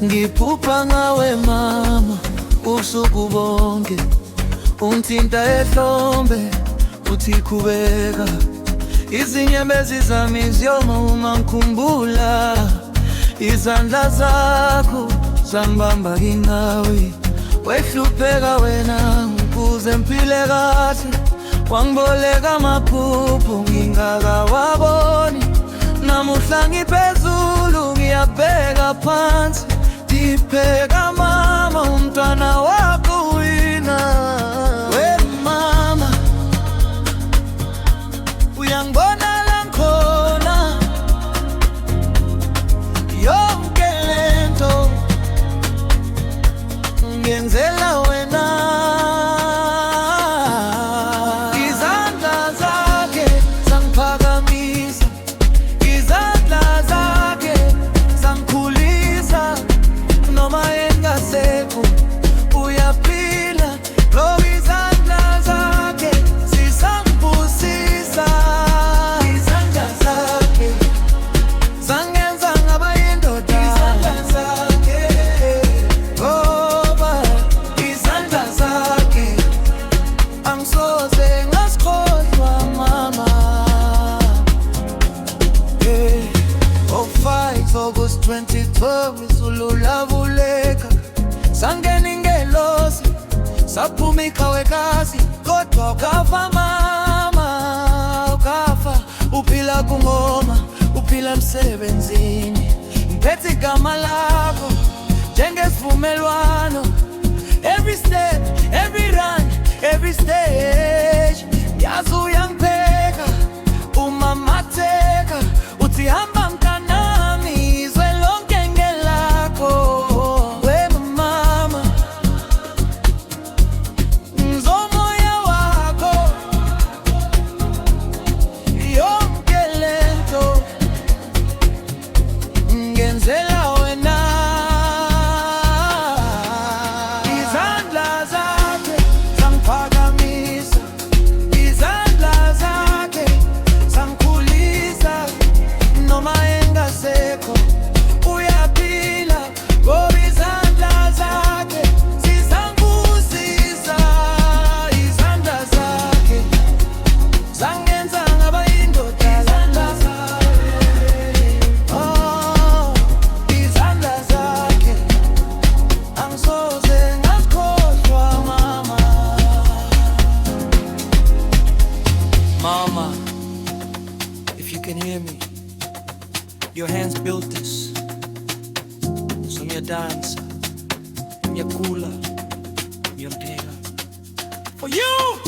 Ngiphupha ngawe mama ubusuku bonke, ungithinta ehlombe uthi khubeka. Izinyembezi zami ziyoma uma ngikhumbula izandla zakho zangibamba nginawe. Wehlupheka wena ukuze ngiphile kahle, wangiboleka amaphupho ngingakawaboni. Namuhla ngiphezulu ngiyabheka phansi, ndipheka mama umntwana wakho wina. We mama uyangibona la ngikhona, yonke lento ngenzela wena. Izandla zakhe zangiphakamisa, izandla zakhe zangikhulisa. Noma engasekho uyaphila, ngoba izandla zakhe zisangibusisa. Izandla zakhe zangenza ngaba yindoda, izandla zakhe ngoba izandla zakhe angisoze ngasikhohlwa mama. Oh 5 August 2012 izulu lavuleka, sangena ingelosi saphuma ikhawekazi. Kodwa ukafa mama, ukafa. Uphila kungoma, uphila emsebenzini, ngiphethe igama lakho njengesivumelwano. Every step, every run, every stage, yazi uyangipheka umamatheka. Uthi hamba mkanami, izwe lonke ngelakho. We mama ngizomoya wakho, yonke lento ngenzela wena. Izandla zakhe zangiphakamisa, izandla zakhe zangikhulisa. Noma engasekho uyaphila, ngoba izandla zakhe zisangibusisa. Izandla zakhe zangenza ngaba yindoda, izandla zakhe oh, izandla zakhe angisoze ngasikhohlwa mama. Mama, if you can hear me, your hands built this. So dancer, kula, for you.